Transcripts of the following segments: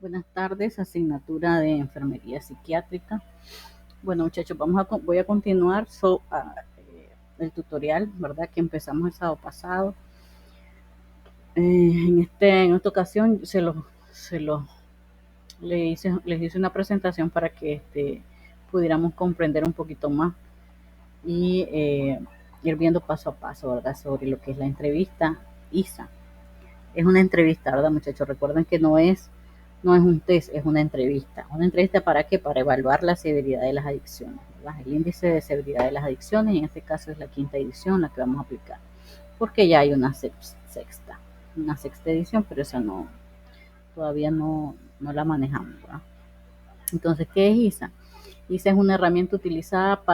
Buenas tardes, asignatura de enfermería psiquiátrica. Bueno, muchachos, voy a continuar el tutorial, ¿verdad? Que empezamos el sábado pasado. En esta ocasión se lo, les hice una presentación para que pudiéramos comprender un poquito más y ir viendo paso a paso, ¿verdad? Sobre lo que es la entrevista ISA. Es una entrevista, ¿verdad, muchachos? Recuerden que no es un test, es una entrevista. ¿Una entrevista para qué? Para evaluar la severidad de las adicciones, ¿verdad? El índice de severidad de las adicciones, y en este caso es la quinta edición la que vamos a aplicar, porque ya hay una sexta edición, pero esa todavía no la manejamos, ¿verdad? Entonces, ¿qué es ISA? ISA es una herramienta utilizada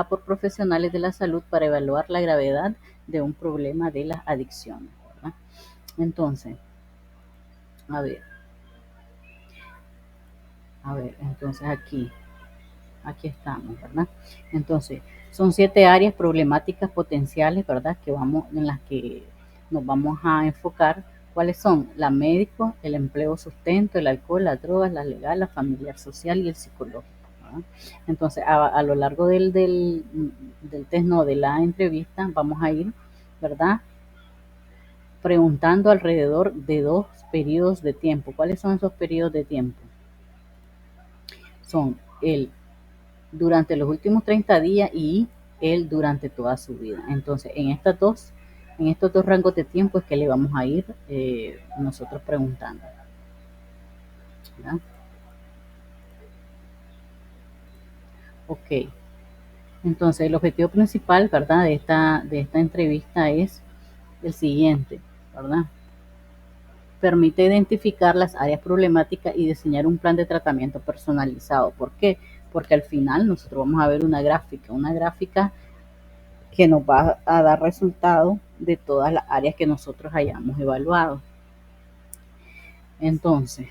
por profesionales de la salud para evaluar la gravedad de un problema de las adicciones, ¿verdad? Entonces, a ver, entonces aquí estamos, ¿verdad? Entonces, son 7 áreas problemáticas potenciales, ¿verdad? En las que nos vamos a enfocar. ¿Cuáles son? La médico, el empleo, sustento, el alcohol, las drogas, la legal, la familiar, social y el psicológico, ¿verdad? Entonces, a lo largo del test, no, de la entrevista, vamos a ir, ¿verdad? Preguntando alrededor de 2 periodos de tiempo. ¿Cuáles son esos periodos de tiempo? Son el durante los últimos 30 días y él durante toda su vida. Entonces, en estos dos rangos de tiempo es que le vamos a ir nosotros preguntando, ¿verdad? Ok, entonces el objetivo principal, ¿verdad? De esta entrevista es el siguiente, ¿verdad? Permite identificar las áreas problemáticas y diseñar un plan de tratamiento personalizado. ¿Por qué? Porque al final nosotros vamos a ver una gráfica que nos va a dar resultado de todas las áreas que nosotros hayamos evaluado. Entonces,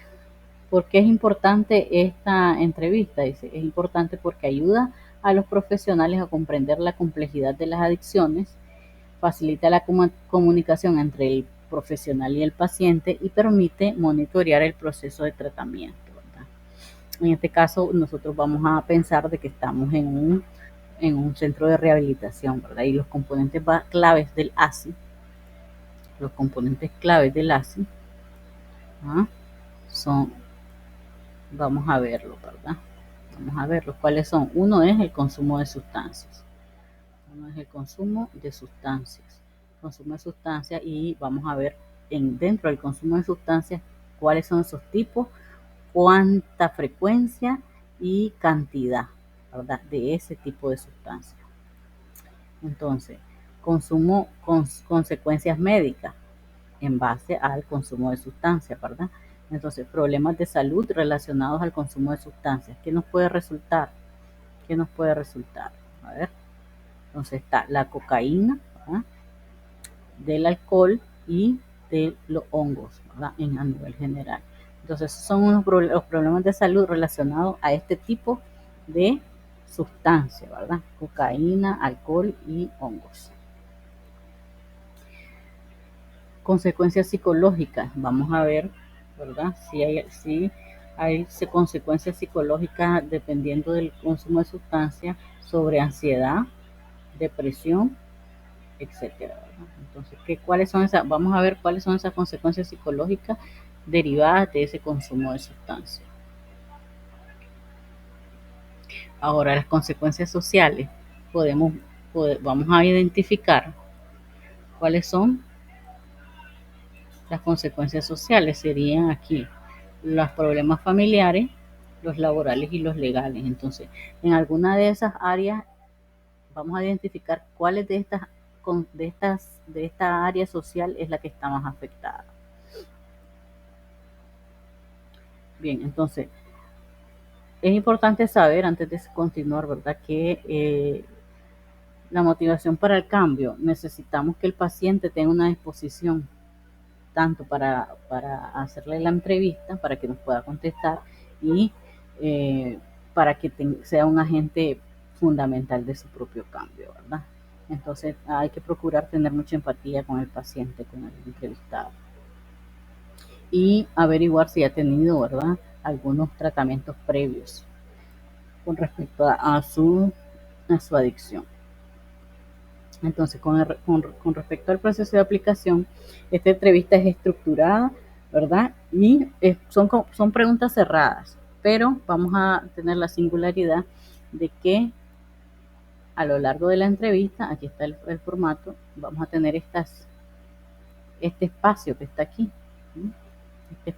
¿por qué es importante esta entrevista? Es importante porque ayuda a los profesionales a comprender la complejidad de las adicciones, facilita la comunicación entre el profesional y el paciente y permite monitorear el proceso de tratamiento, ¿verdad? En este caso, nosotros vamos a pensar de que estamos en un centro de rehabilitación, ¿verdad? Y los componentes claves del ASI, ¿ah? Son, vamos a verlo, ¿verdad? Vamos a verlo. ¿Cuáles son? Uno es el consumo de sustancias. Uno es el consumo de sustancias. Consumo de sustancias y vamos a ver dentro del consumo de sustancias cuáles son esos tipos, cuánta frecuencia y cantidad, ¿verdad? De ese tipo de sustancias. Entonces, consumo con consecuencias médicas en base al consumo de sustancias, ¿verdad? Entonces, problemas de salud relacionados al consumo de sustancias. ¿Qué nos puede resultar? ¿Qué nos puede resultar? A ver, entonces está la cocaína, ¿verdad? Del alcohol y de los hongos, ¿verdad? A nivel general. Entonces, son los problemas de salud relacionados a este tipo de sustancia, ¿verdad? Cocaína, alcohol y hongos. Consecuencias psicológicas, vamos a ver, ¿verdad? Si hay consecuencias psicológicas dependiendo del consumo de sustancias sobre ansiedad, depresión, etcétera, ¿verdad? Entonces, ¿cuáles son esas? Vamos a ver cuáles son esas consecuencias psicológicas derivadas de ese consumo de sustancias. Ahora, las consecuencias sociales, vamos a identificar cuáles son las consecuencias sociales. Serían aquí los problemas familiares, los laborales y los legales. Entonces, en alguna de esas áreas vamos a identificar cuáles de esta área social es la que está más afectada. Bien, entonces, es importante saber antes de continuar, ¿verdad? Que la motivación para el cambio, necesitamos que el paciente tenga una disposición tanto para hacerle la entrevista, para que nos pueda contestar y para que sea un agente fundamental de su propio cambio, ¿verdad? Entonces hay que procurar tener mucha empatía con el paciente, con el entrevistado. y averiguar si ha tenido, ¿verdad?, algunos tratamientos previos con respecto a su adicción. Entonces, con respecto al proceso de aplicación, esta entrevista es estructurada, ¿verdad? Y son preguntas cerradas, pero vamos a tener la singularidad de que a lo largo de la entrevista, aquí está el formato, vamos a tener este espacio que está aquí, ¿sí? Este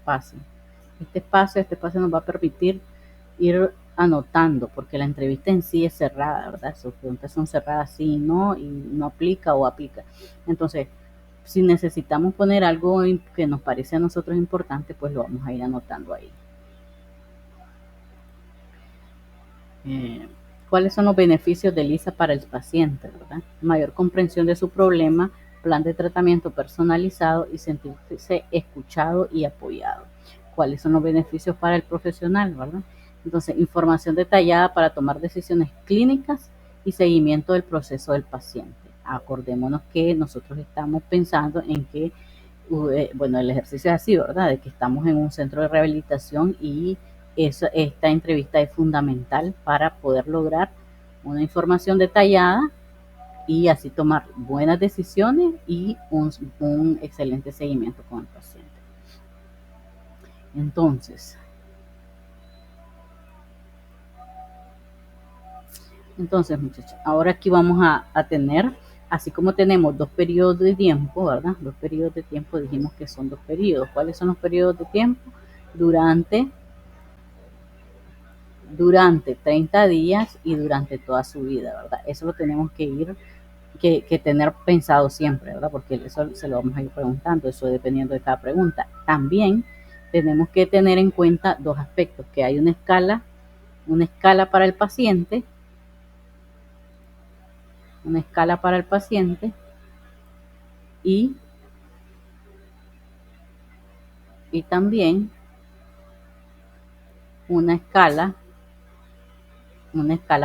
espacio nos va a permitir ir anotando, porque la entrevista en sí es cerrada, ¿verdad? Sus preguntas son cerradas, sí y no, y no aplica o aplica. Entonces, si necesitamos poner algo que nos parece a nosotros importante, pues lo vamos a ir anotando ahí. ¿Cuáles son los beneficios de Lisa para el paciente, ¿verdad? Mayor comprensión de su problema, plan de tratamiento personalizado y sentirse escuchado y apoyado. ¿Cuáles son los beneficios para el profesional, ¿verdad? Entonces, información detallada para tomar decisiones clínicas y seguimiento del proceso del paciente. Acordémonos que nosotros estamos pensando en que, bueno, el ejercicio es así, ¿verdad? De que estamos en un centro de rehabilitación y esta entrevista es fundamental para poder lograr una información detallada y así tomar buenas decisiones y un excelente seguimiento con el paciente. Entonces muchachos, ahora aquí vamos a tener, así como tenemos dos periodos de tiempo, ¿verdad? Dos periodos de tiempo, dijimos que son dos periodos. ¿Cuáles son los periodos de tiempo? Durante 30 días y durante toda su vida, ¿verdad? Eso lo tenemos que tener pensado siempre, ¿verdad? Porque eso se lo vamos a ir preguntando, eso dependiendo de cada pregunta. También tenemos que tener en cuenta dos aspectos, que hay una escala para el paciente, y, y también una escala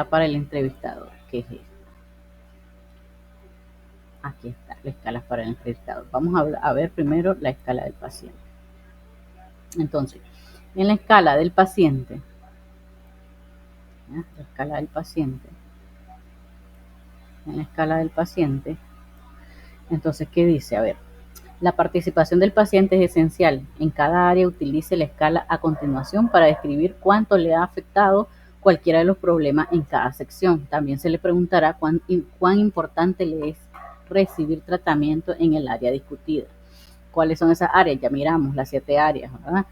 para el entrevistador, que es esta. Aquí está, la escala para el entrevistador. Vamos a ver primero la escala del paciente. Entonces, en la escala del paciente, ¿ya? En la escala del paciente, entonces, ¿qué dice? A ver, la participación del paciente es esencial. En cada área utilice la escala a continuación para describir cuánto le ha afectado cualquiera de los problemas en cada sección. También se le preguntará cuán importante le es recibir tratamiento en el área discutida. ¿Cuáles son esas áreas? Ya miramos las 7 áreas, ¿verdad?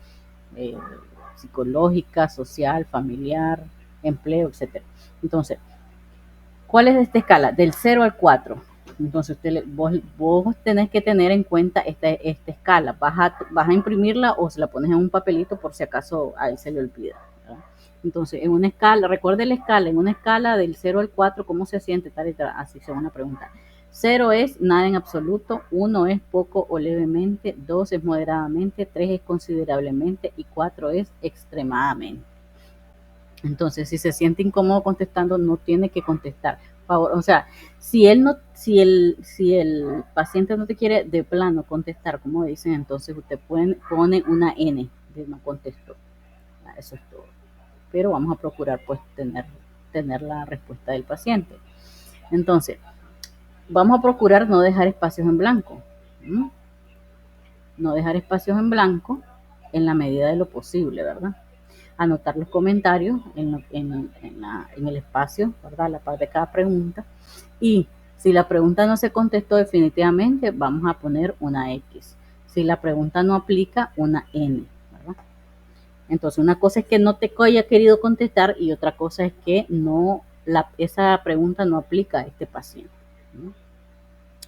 Psicológica, social, familiar, empleo, etc. Entonces, ¿cuál es esta escala? Del 0 al 4. Entonces, vos tenés que tener en cuenta esta escala. Vas a imprimirla o se la pones en un papelito por si acaso a él se le olvida, ¿verdad? Entonces, en una escala, recuerde la escala, en una escala del 0 al 4, ¿cómo se siente? Tal y tal, así se van a preguntar. 0 es nada en absoluto, 1 es poco o levemente, 2 es moderadamente, 3 es considerablemente y 4 es extremadamente. Entonces, si se siente incómodo contestando, no tiene que contestar. O sea, si el paciente no te quiere de plano contestar, como dicen, entonces usted pone una N de no contestó. Eso es todo. Pero vamos a procurar pues tener la respuesta del paciente. Entonces, vamos a procurar no dejar espacios en blanco. No dejar espacios en blanco en la medida de lo posible, ¿verdad? Anotar los comentarios en el espacio, ¿verdad? A la par de cada pregunta. Y si la pregunta no se contestó definitivamente, vamos a poner una X. Si la pregunta no aplica, una N, ¿verdad? Entonces, una cosa es que no te haya querido contestar y otra cosa es que esa pregunta no aplica a este paciente, ¿no?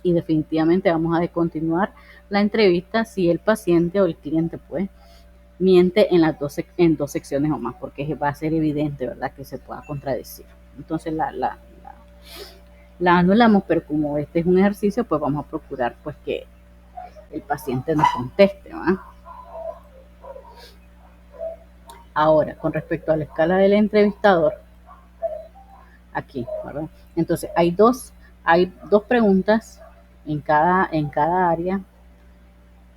Y definitivamente vamos a continuar la entrevista si el paciente o el cliente, pues, miente en dos secciones o más, porque va a ser evidente, ¿verdad?, que se pueda contradecir. Entonces la anulamos, pero como este es un ejercicio, pues vamos a procurar pues que el paciente nos conteste, ¿verdad? Ahora, con respecto a la escala del entrevistador, aquí, ¿verdad? Entonces hay dos preguntas en cada área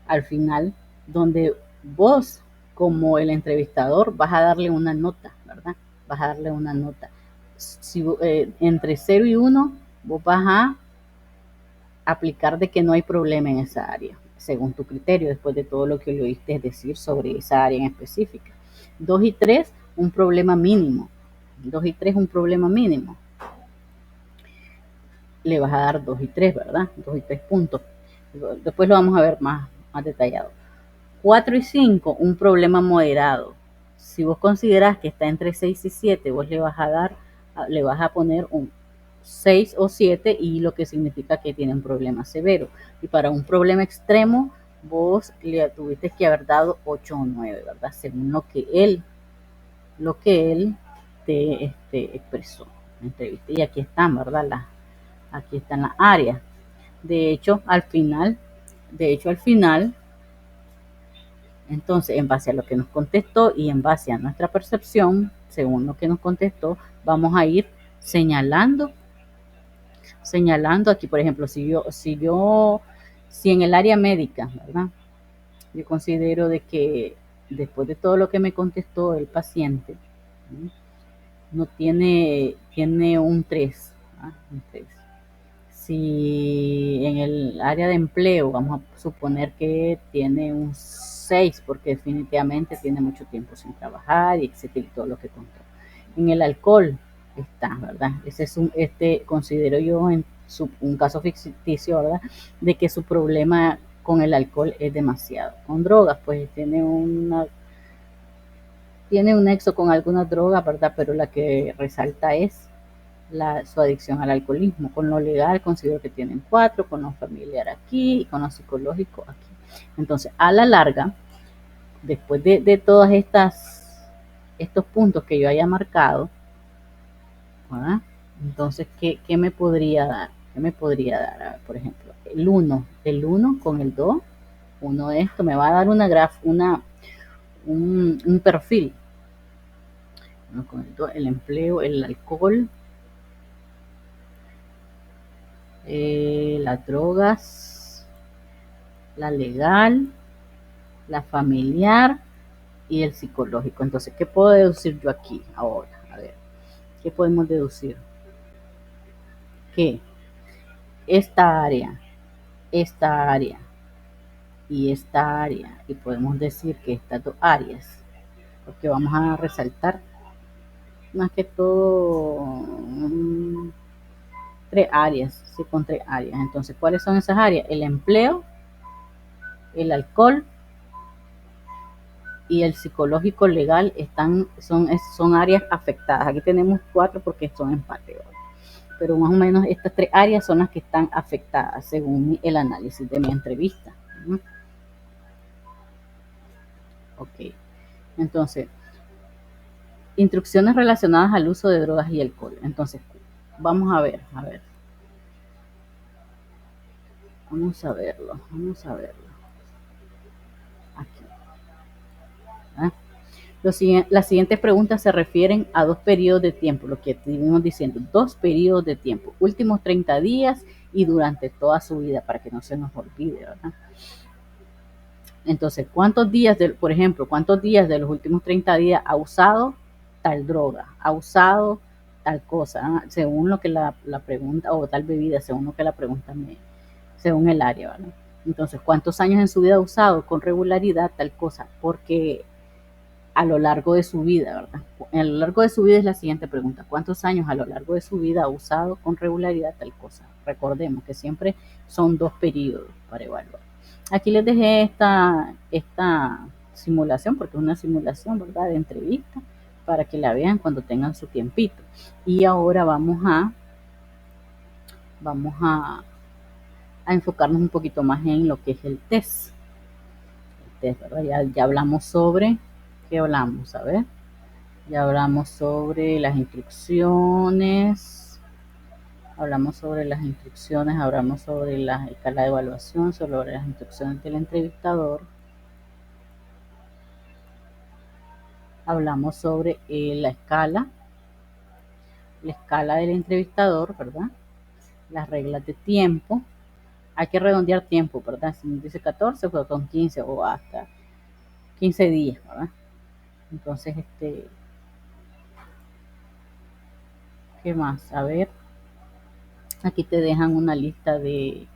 al final, donde vos, como el entrevistador, vas a darle una nota, ¿verdad? Vas a darle una nota. Si, entre 0 y 1, vos vas a aplicar de que no hay problema en esa área, según tu criterio, después de todo lo que le oíste decir sobre esa área en específica. 2 y 3, un problema mínimo. 2 y 3, un problema mínimo. Le vas a dar 2 y 3, ¿verdad? 2 y 3 puntos. Después lo vamos a ver más detallado. 4 y 5, un problema moderado. Si vos considerás que está entre 6 y 7, vos le vas a poner un 6 o 7 y lo que significa que tiene un problema severo. Y para un problema extremo, vos le tuviste que haber dado 8 o 9, ¿verdad? Según lo que él te expresó en la entrevista. Y aquí están, ¿verdad? Aquí están las áreas. De hecho, al final, entonces, en base a lo que nos contestó y en base a nuestra percepción, según lo que nos contestó, vamos a ir señalando aquí, por ejemplo, si en el área médica, ¿verdad? Yo considero de que después de todo lo que me contestó el paciente, ¿sí? No tiene un 3, ¿ah? Un 3. Si en el área de empleo vamos a suponer que tiene un 6 porque definitivamente tiene mucho tiempo sin trabajar y etcétera y todo lo que contó. En el alcohol está, ¿verdad? Ese es considero yo un caso ficticio, ¿verdad? De que su problema con el alcohol es demasiado. Con drogas, pues tiene un nexo con alguna droga, ¿verdad? Pero la que resalta es su adicción al alcoholismo. Con lo legal considero que tienen 4, con lo familiar aquí y con lo psicológico aquí. Entonces, a la larga, después de todas estos puntos que yo haya marcado, ¿verdad? Entonces, ¿qué me podría dar? ¿Qué me podría dar? A ver, por ejemplo, el 1 con el 2, uno de esto me va a dar un perfil. Con el empleo, el alcohol, las drogas, la legal, la familiar y el psicológico. Entonces, ¿qué puedo deducir yo aquí ahora? A ver, ¿qué podemos deducir? Que esta área y esta área, y podemos decir que estas dos áreas, porque vamos a resaltar más que todo 3 áreas, sí, con 3 áreas. Entonces, ¿cuáles son esas áreas? El empleo, el alcohol y el psicológico legal son áreas afectadas. Aquí tenemos 4 porque son empate, pero más o menos estas 3 áreas son las que están afectadas según el análisis de mi entrevista. Ok, entonces, instrucciones relacionadas al uso de drogas y alcohol. Entonces, vamos a verlo. Aquí. ¿Ah? Las siguientes preguntas se refieren a 2 periodos de tiempo, lo que estuvimos diciendo, 2 periodos de tiempo, últimos 30 días y durante toda su vida, para que no se nos olvide, ¿verdad? Entonces, ¿cuántos días de los últimos 30 días ha usado tal droga, ha usado tal cosa, según lo que la pregunta, o tal bebida, según lo que la pregunta según el área, ¿verdad? Entonces, ¿cuántos años en su vida ha usado con regularidad tal cosa? Porque a lo largo de su vida, ¿verdad? A lo largo de su vida es la siguiente pregunta. ¿Cuántos años a lo largo de su vida ha usado con regularidad tal cosa? Recordemos que siempre son 2 periodos para evaluar. Aquí les dejé esta simulación, porque es una simulación, ¿verdad?, de entrevista, para que la vean cuando tengan su tiempito. Y ahora vamos a enfocarnos un poquito más en lo que es el test. ¿Verdad? Ya hablamos sobre, ¿qué hablamos? A ver, ya hablamos sobre las instrucciones, hablamos sobre la escala de evaluación, sobre las instrucciones del entrevistador, hablamos sobre la escala del entrevistador, ¿verdad? Las reglas de tiempo, hay que redondear tiempo, ¿verdad? Si dice 14, pues son 15 o hasta 15 días, ¿verdad? Entonces, ¿qué más? A ver, aquí te dejan una lista de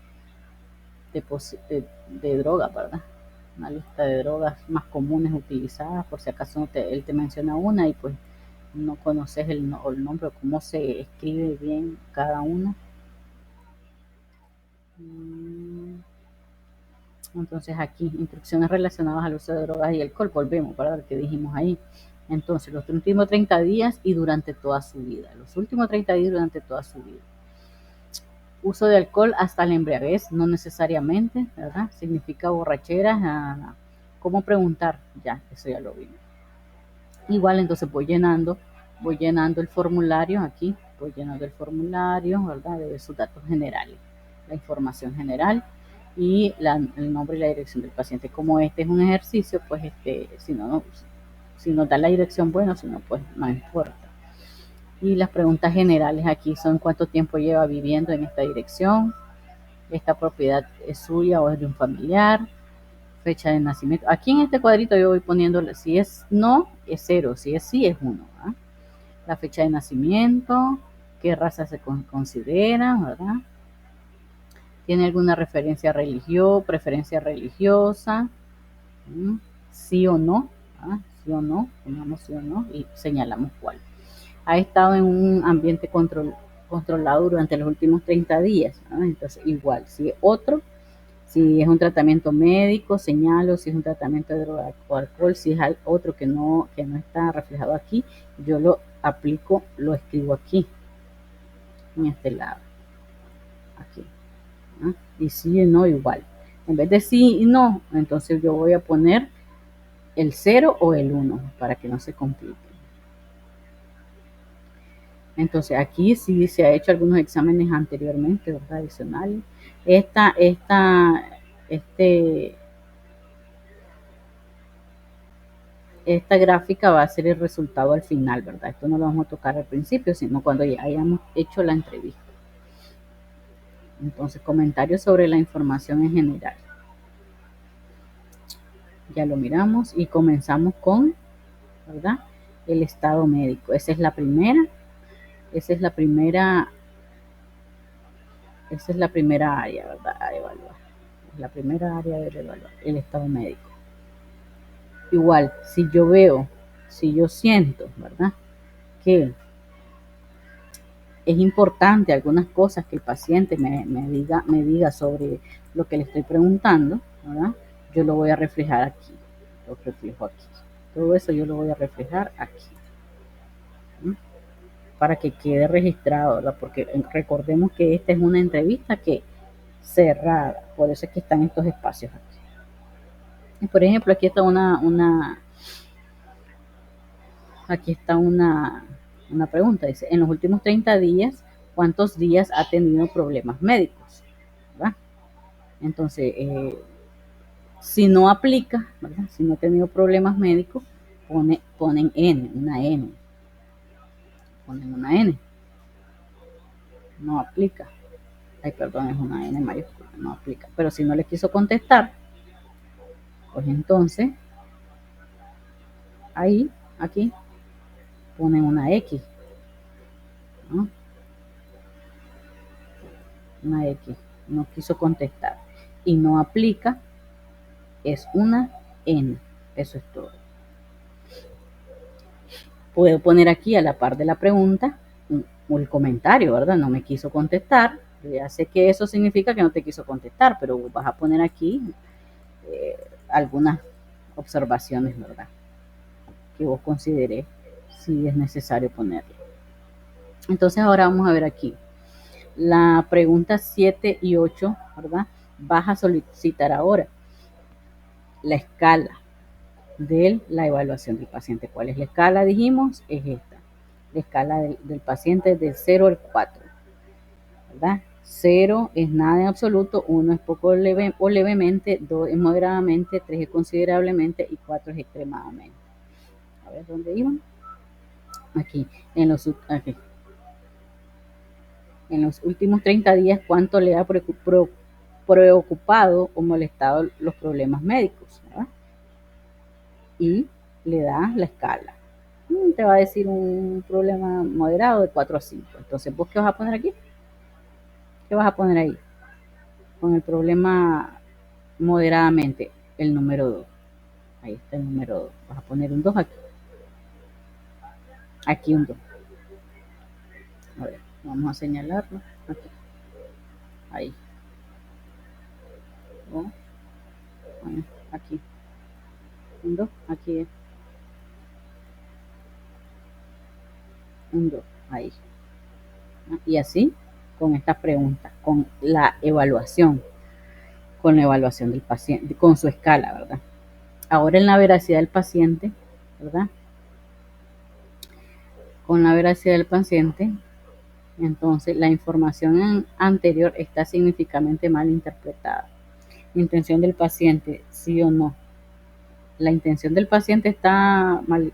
drogas, ¿verdad? Una lista de drogas más comunes utilizadas, por si acaso él te menciona una y pues no conoces el nombre o cómo se escribe bien cada una. Entonces aquí, instrucciones relacionadas al uso de drogas y alcohol, volvemos, ¿verdad? Lo que dijimos ahí. Entonces, los últimos 30 días y durante toda su vida. Los últimos 30 días durante toda su vida. Uso de alcohol hasta la embriaguez, no necesariamente, ¿verdad? Significa borrachera. ¿Cómo preguntar? Ya, eso ya lo vimos. Igual, entonces voy llenando el formulario aquí, voy llenando el formulario, ¿verdad? De sus datos generales, la información general y el nombre y la dirección del paciente. Como este es un ejercicio, pues si nos da la dirección, bueno, si no, pues no importa. Y las preguntas generales aquí son cuánto tiempo lleva viviendo en esta dirección, esta propiedad es suya o es de un familiar, fecha de nacimiento. Aquí en este cuadrito yo voy poniendo, si es no, es 0, si es sí, es 1. ¿verdad? La fecha de nacimiento, qué raza se considera, ¿verdad? ¿Tiene alguna preferencia religiosa? ¿Sí o no? ¿verdad? Sí o no, pongamos sí o no y señalamos cuál. Ha estado en un ambiente controlado durante los últimos 30 días. ¿verdad? Entonces, igual, si es otro, si es un tratamiento médico, señalo, si es un tratamiento de droga o alcohol, si es otro que no está reflejado aquí, yo lo aplico, lo escribo aquí, en este lado, aquí. ¿no? Y sí y no igual. En vez de sí y no, entonces yo voy a poner el 0 o el 1 para que no se complique. Entonces aquí sí se ha hecho algunos exámenes anteriormente, ¿verdad? Adicionales. Esta gráfica va a ser el resultado al final, ¿verdad? Esto no lo vamos a tocar al principio, sino cuando ya hayamos hecho la entrevista. Entonces, comentarios sobre la información en general. Ya lo miramos y comenzamos con, ¿verdad? El estado médico. Esa es la primera área, ¿verdad? A evaluar. Es la primera área de evaluar, el estado médico. Igual, si yo siento, ¿verdad? Que es importante algunas cosas que el paciente me diga sobre lo que le estoy preguntando, ¿verdad? Yo lo voy a reflejar aquí, lo reflejo aquí. Todo eso yo lo voy a reflejar aquí, ¿sí? Para que quede registrado, ¿verdad? Porque recordemos que esta es una entrevista cerrada, por eso es que están estos espacios aquí. Y por ejemplo, aquí está una pregunta, dice, en los últimos 30 días, ¿cuántos días ha tenido problemas médicos? ¿verdad? Entonces, si no aplica, ¿verdad? Si no ha tenido problemas médicos, ponen una N. Ponen una N. No aplica. Ay, perdón, es una N mayúscula, no aplica. Pero si no le quiso contestar, pues entonces, ahí, aquí, ponen una X. ¿no? Una X. No quiso contestar. Y no aplica, es una N. Eso es todo. Puedo poner aquí a la par de la pregunta el comentario, ¿verdad? No me quiso contestar. Ya sé que eso significa que no te quiso contestar, pero vas a poner aquí algunas observaciones, ¿verdad? Que vos consideres si es necesario ponerlo. Entonces ahora vamos a ver aquí. La pregunta 7 y 8, ¿verdad? Vas a solicitar ahora la escala de la evaluación del paciente. ¿Cuál es la escala? Dijimos, es esta. La escala del paciente del 0 al 4, ¿verdad? 0 es nada en absoluto, 1 es poco leve o levemente, 2 es moderadamente, 3 es considerablemente y 4 es extremadamente. A ver, ¿dónde iban? Aquí, aquí. En los últimos 30 días, ¿cuánto le ha preocupado o molestado los problemas médicos? ¿verdad? y le das la escala. Te va a decir un problema moderado de 4 a 5. Entonces, ¿vos qué vas a poner aquí? ¿Qué vas a poner ahí? Con el problema moderadamente, el número 2. Ahí está el número 2. Vas a poner un 2 aquí. Aquí un 2. A ver, vamos a señalarlo. Aquí. Ahí. Oh, bueno, aquí. Un 2. Aquí es un 2. Ahí. Y así con estas preguntas, con la evaluación, del paciente, con su escala, ¿verdad? Ahora en la veracidad del paciente, ¿verdad? Con la veracidad del paciente, entonces la información anterior está significativamente mal interpretada. Intención del paciente, sí o no. La intención del paciente está mal,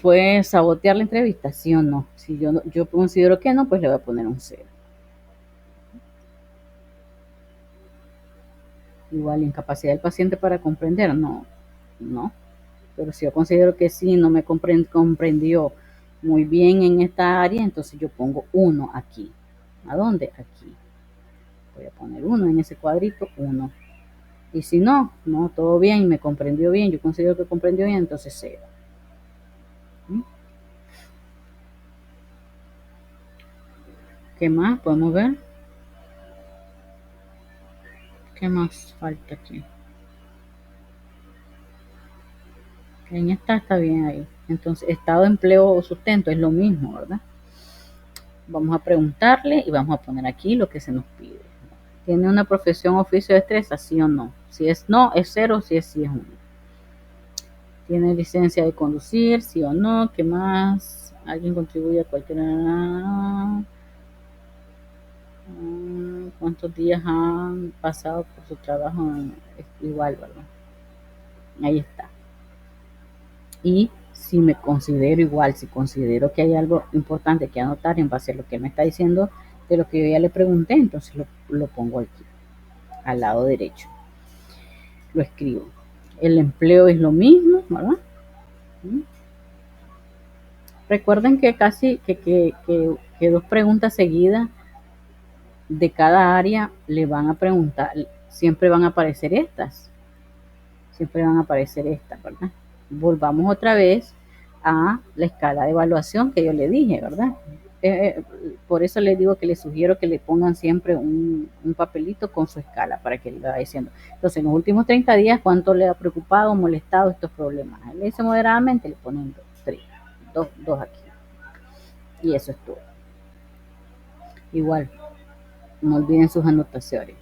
fue sabotear la entrevista, sí o no. Si yo considero que no, pues le voy a poner un 0. Igual, incapacidad del paciente para comprender, no, no. Pero si yo considero que sí, no me comprendió muy bien en esta área, entonces yo pongo 1 aquí. ¿A dónde? Aquí. Voy a poner 1 en ese cuadrito, 1. Y si no, todo bien, me comprendió bien, yo considero que comprendió bien, entonces 0. ¿Qué más podemos ver? ¿Qué más falta aquí? En esta está bien ahí. Entonces, estado de empleo o sustento es lo mismo, ¿verdad? Vamos a preguntarle y vamos a poner aquí lo que se nos pide. ¿Tiene una profesión, oficio, destreza? ¿Sí o no? Si es no, es 0, si es sí, es 1. ¿Tiene licencia de conducir? ¿Sí o no? ¿Qué más? ¿Alguien contribuye a cualquier... ¿Cuántos días han pasado por su trabajo? Igual, ¿verdad? Ahí está. Y si me considero igual, si considero que hay algo importante que anotar en base a lo que él me está diciendo, de lo que yo ya le pregunté, entonces lo pongo aquí, al lado derecho. Lo escribo. El empleo es lo mismo, ¿verdad? Recuerden que casi que 2 preguntas seguidas de cada área le van a preguntar, siempre van a aparecer estas, ¿verdad? Volvamos otra vez a la escala de evaluación que yo le dije, ¿verdad? Por eso les digo que les sugiero que le pongan siempre un papelito con su escala para que le vaya diciendo. Entonces, en los últimos 30 días, ¿cuánto le ha preocupado, molestado estos problemas? Él le dice moderadamente, le ponen 3, 2 aquí. Y eso es todo. Igual, no olviden sus anotaciones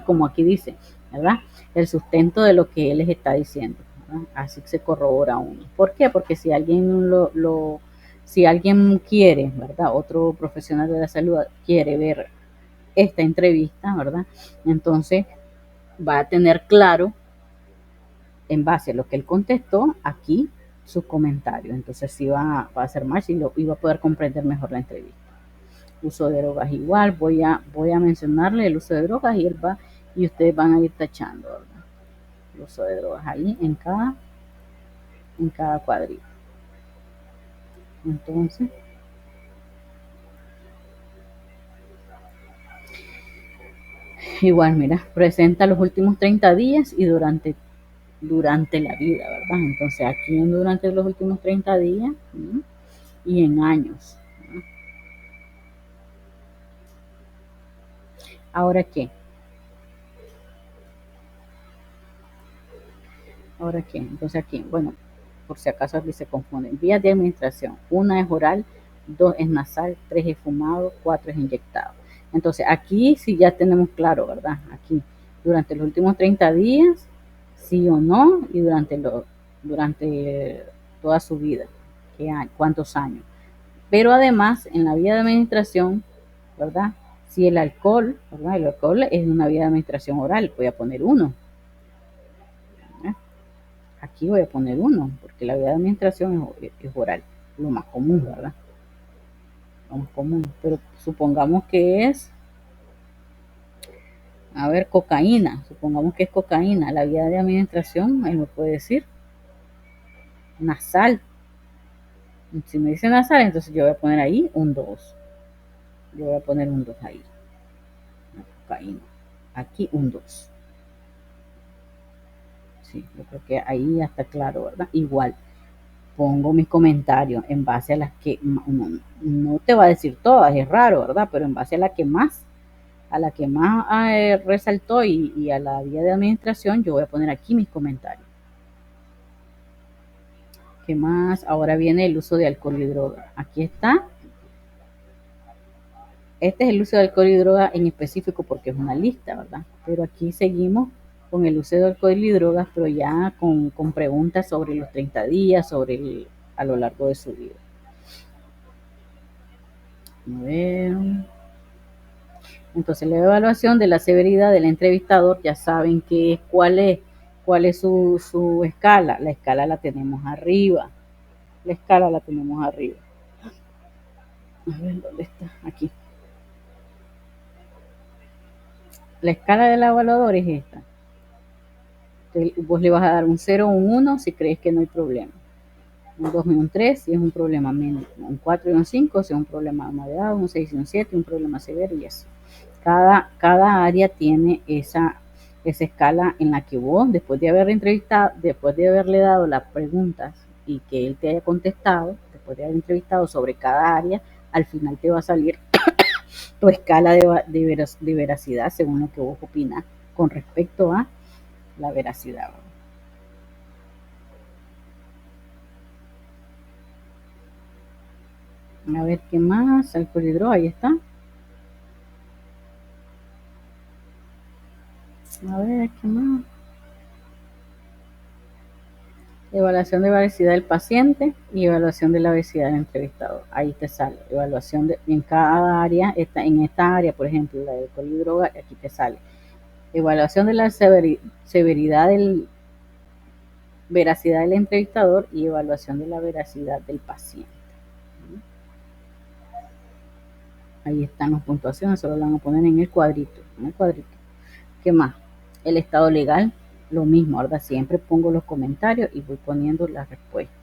como aquí dice, ¿verdad? El sustento de lo que él les está diciendo, ¿verdad? Así se corrobora uno. ¿Por qué? Porque si alguien si alguien quiere, ¿verdad? Otro profesional de la salud quiere ver esta entrevista, ¿verdad? Entonces va a tener claro, en base a lo que él contestó, aquí sus comentarios. Entonces sí va a hacer más y va a poder comprender mejor la entrevista. Uso de drogas igual, voy a mencionarle el uso de drogas y él va, y ustedes van a ir tachando, ¿verdad? El uso de drogas ahí en cada cuadrito. Entonces, igual, mira, presenta los últimos 30 días y durante la vida, ¿verdad? Entonces, aquí durante los últimos 30 días, ¿sí? Y en años, ¿no? ¿Ahora qué? Entonces aquí, bueno, por si acaso aquí se confunden. Vías de administración. 1 es oral, 2 es nasal, 3 es fumado, 4 es inyectado. Entonces aquí sí ya tenemos claro, ¿verdad? Aquí, durante los últimos 30 días, sí o no, y durante toda su vida, cuántos años. Pero además, en la vía de administración, ¿verdad? Si el alcohol, ¿verdad? El alcohol es una vía de administración oral, voy a poner 1. Aquí voy a poner 1, porque la vía de administración es oral, lo más común, ¿verdad? Lo más común, pero supongamos que es A ver, cocaína, supongamos que es cocaína, la vía de administración, él me puede decir nasal. Si me dice nasal, entonces yo voy a poner ahí un 2. Yo voy a poner un 2 ahí. La cocaína. Aquí un 2. Sí, yo creo que ahí ya está claro, ¿verdad? Igual, pongo mis comentarios en base a las que, no te va a decir todas, es raro, ¿verdad? Pero en base a la que más resaltó y a la vía de administración, yo voy a poner aquí mis comentarios. ¿Qué más? Ahora viene el uso de alcohol y droga. Aquí está. Este es el uso de alcohol y droga en específico porque es una lista, ¿verdad? Pero aquí seguimos con el uso de alcohol y drogas, pero ya con preguntas sobre los 30 días, a lo largo de su vida. A ver. Entonces, la evaluación de la severidad del entrevistador, ya saben cuál es su escala. La escala la tenemos arriba. La escala la tenemos arriba. A ver, ¿dónde está? Aquí. La escala del evaluador es esta. Vos le vas a dar un 0 o un 1 si crees que no hay problema. Un 2 y un 3 si es un problema menos. Un 4 y un 5 si es un problema moderado. Un 6 y un 7 un problema severo y así. Cada área tiene esa escala en la que vos, después de haber entrevistado, después de haberle dado las preguntas y que él te haya contestado, después de haber entrevistado sobre cada área, al final te va a salir tu escala de veracidad según lo que vos opinas con respecto a la veracidad. A ver qué más, alcohol y droga, ahí está. A ver qué más. Evaluación de veracidad del paciente y evaluación de la veracidad del entrevistador. Ahí te sale. Evaluación en cada área, en esta área, por ejemplo, la de alcohol y droga, aquí te sale. Evaluación de la severidad del veracidad del entrevistador y evaluación de la veracidad del paciente. Ahí están las puntuaciones, solo las van a poner en el cuadrito. ¿Qué más? El estado legal, lo mismo, ¿verdad? Siempre pongo los comentarios y voy poniendo la respuesta.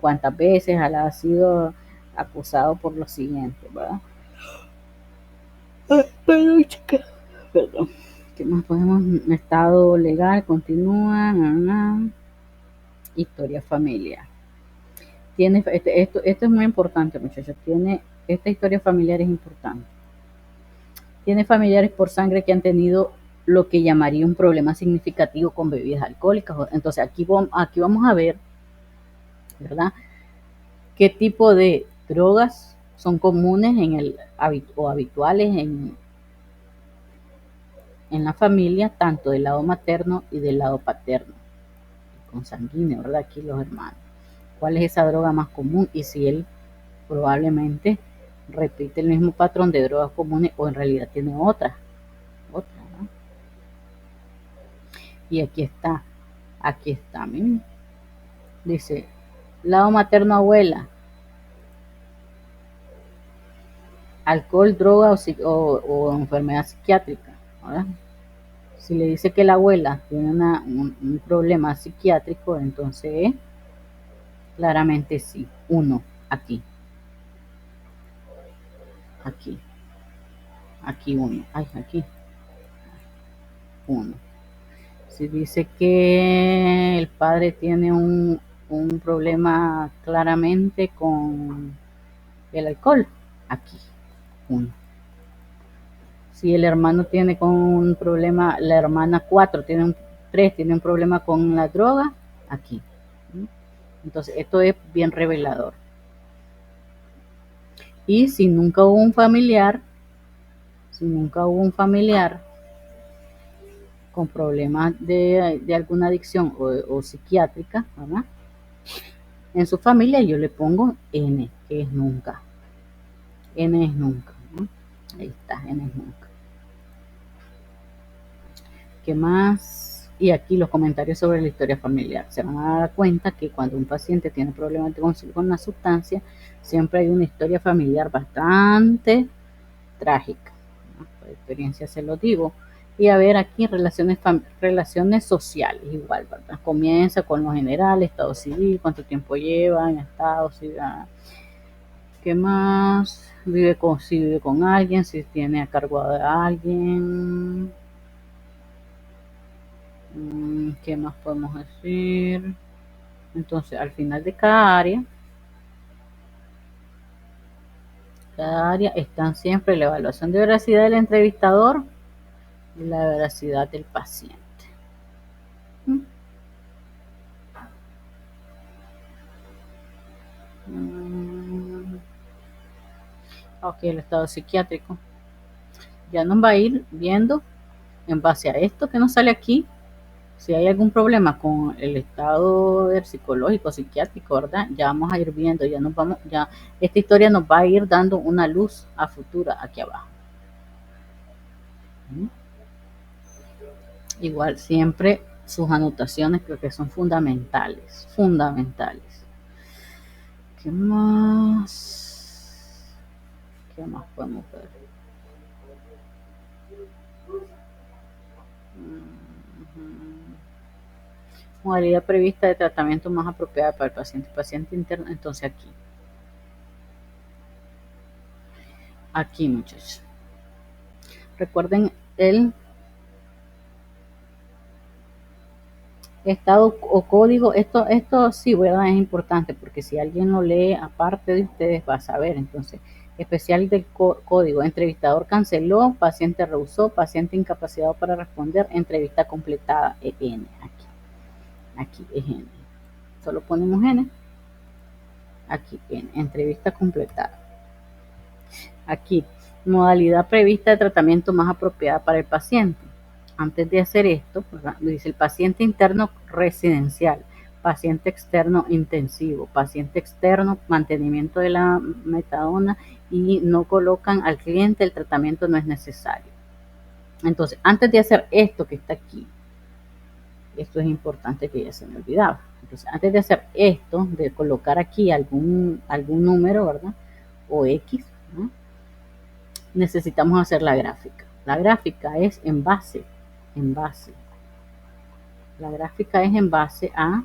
¿Cuántas veces ha sido acusado por lo siguiente, verdad? Perdón, chica. Perdón. ¿Qué más podemos? Estado legal, continúa. Historia familiar. Esto es muy importante, muchachos. Esta historia familiar es importante. Tiene familiares por sangre que han tenido lo que llamaría un problema significativo con bebidas alcohólicas. Entonces aquí vamos a ver, ¿verdad? ¿Qué tipo de drogas son comunes o habituales en la familia, tanto del lado materno y del lado paterno, consanguíneo, ¿verdad? Aquí los hermanos. ¿Cuál es esa droga más común? Y si él probablemente repite el mismo patrón de drogas comunes o en realidad tiene otra, ¿no? Y aquí está, miren. Dice, lado materno abuela, alcohol, droga o enfermedad psiquiátrica, ¿verdad? Si le dice que la abuela tiene un problema psiquiátrico, entonces claramente sí. 1, aquí. Aquí 1. Ay, aquí. 1. Si dice que el padre tiene un problema claramente con el alcohol, aquí. 1. Si el hermano tiene con un problema, la hermana 4 tiene un problema con la droga, aquí. Entonces esto es bien revelador. Y si nunca hubo un familiar con problemas de alguna adicción o psiquiátrica, ¿verdad? En su familia yo le pongo N, que es nunca. N es nunca, ¿no? Ahí está, N es nunca. ¿Qué más? Y aquí los comentarios sobre la historia familiar. Se van a dar cuenta que cuando un paciente tiene problemas con una sustancia, siempre hay una historia familiar bastante trágica, ¿no? Por experiencia se lo digo. Y a ver aquí relaciones sociales, igual, ¿verdad? Comienza con lo general, estado civil, cuánto tiempo lleva en estado civil, ¿qué más? Si vive con alguien, si tiene a cargo de alguien. ¿Qué más podemos decir? Entonces, al final de cada área están siempre la evaluación de veracidad del entrevistador y la veracidad del paciente. Ok, el estado psiquiátrico. Ya nos va a ir viendo en base a esto que nos sale aquí, si hay algún problema con el estado psicológico, psiquiátrico, ¿verdad? Ya vamos a ir viendo, ya esta historia nos va a ir dando una luz a futura aquí abajo. Igual, siempre sus anotaciones creo que son fundamentales. ¿Qué más? ¿Qué más podemos ver? Modalidad prevista de tratamiento más apropiada para el paciente interno. Entonces aquí muchachos, recuerden el estado o código. Esto sí, ¿verdad? Es importante porque si alguien lo lee aparte de ustedes va a saber. Entonces, especial del código: entrevistador canceló, paciente rehusó, paciente incapacitado para responder, entrevista completada, EN. Aquí es N, solo ponemos N. Aquí N, entrevista completada. Aquí, modalidad prevista de tratamiento más apropiada para el paciente. Antes de hacer esto, ¿verdad? Dice el paciente interno residencial, paciente externo intensivo, paciente externo mantenimiento de la metadona, y no colocan al cliente, el tratamiento no es necesario. Entonces, antes de hacer esto que está aquí, esto es importante, que ya se me olvidaba. Entonces, antes de hacer esto, de colocar aquí algún número, ¿verdad? O X, ¿no? Necesitamos hacer la gráfica. La gráfica es en base. La gráfica es en base a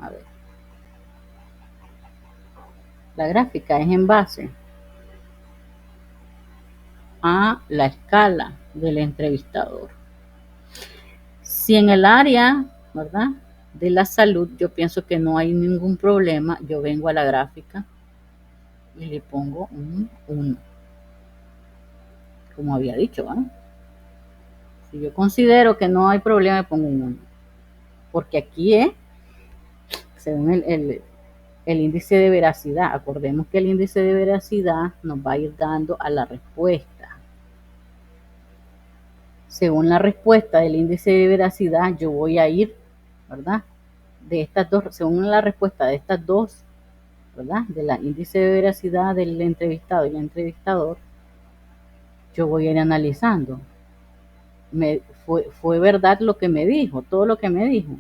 ver, la gráfica es en base a la escala del entrevistador. Si en el área, ¿verdad?, de la salud yo pienso que no hay ningún problema, yo vengo a la gráfica y le pongo un 1, como había dicho, ¿verdad? Si yo considero que no hay problema, le pongo un 1, porque aquí es según el índice de veracidad. Acordemos que el índice de veracidad nos va a ir dando a la respuesta. Según la respuesta del índice de veracidad, yo voy a ir, ¿verdad?, de estas dos, según la respuesta de estas dos, ¿verdad?, del índice de veracidad del entrevistado y el entrevistador, yo voy a ir analizando. Fue verdad lo que me dijo, todo lo que me dijo.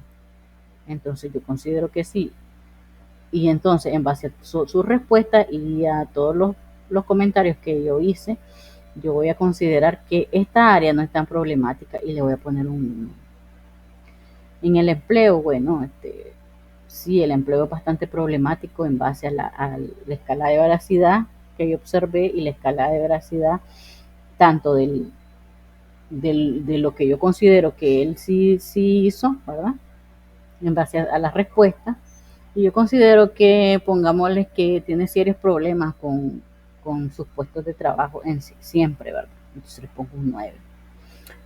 Entonces yo considero que sí. Y entonces, en base a su respuesta y a todos los comentarios que yo hice, yo voy a considerar que esta área no es tan problemática y le voy a poner un 1. En el empleo, bueno, sí, el empleo es bastante problemático en base a la escala de veracidad que yo observé y la escala de veracidad tanto de lo que yo considero que él sí hizo, ¿verdad?, en base a las respuestas. Y yo considero que, pongámosle que tiene serios problemas con sus puestos de trabajo en sí, siempre, ¿verdad? Entonces le pongo un 9.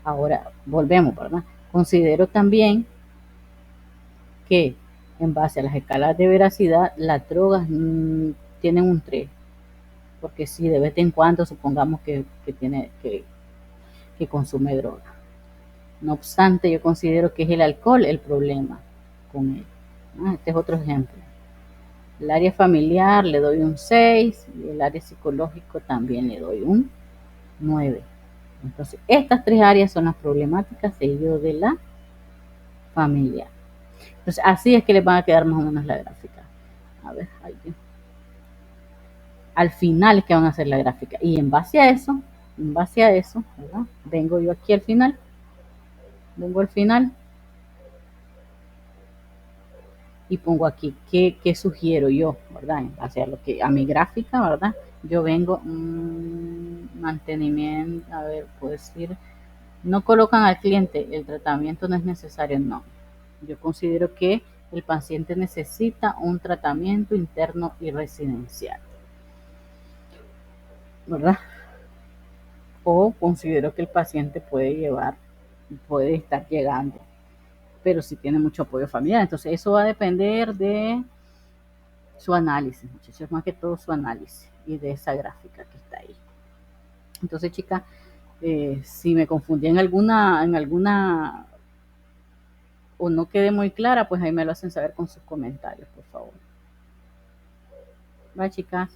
Ahora, volvemos, ¿verdad? Considero también que en base a las escalas de veracidad, las drogas tienen un 3, porque si de vez en cuando supongamos que consume droga. No obstante, yo considero que es el alcohol el problema con él. Este es otro ejemplo. El área familiar le doy un 6 y el área psicológico también le doy un 9. Entonces, estas tres áreas son las problemáticas seguido de la familiar. Entonces, así es que les van a quedar más o menos la gráfica. A ver, al final es que van a hacer la gráfica. Y en base a eso, En base a eso, ¿verdad? Vengo yo aquí al final, vengo al final y pongo aquí qué sugiero yo, ¿verdad? En base a lo que a mi gráfica, ¿verdad? Yo vengo mantenimiento, a ver, puedo decir, no colocan al cliente, el tratamiento no es necesario, no. Yo considero que el paciente necesita un tratamiento interno y residencial, ¿verdad? O considero que el paciente puede estar llegando, pero si tiene mucho apoyo familiar. Entonces eso va a depender de su análisis, muchachos, más que todo su análisis y de esa gráfica que está ahí. Entonces, chicas, si me confundí en alguna o no quedé muy clara, pues ahí me lo hacen saber con sus comentarios, por favor. Bye, chicas.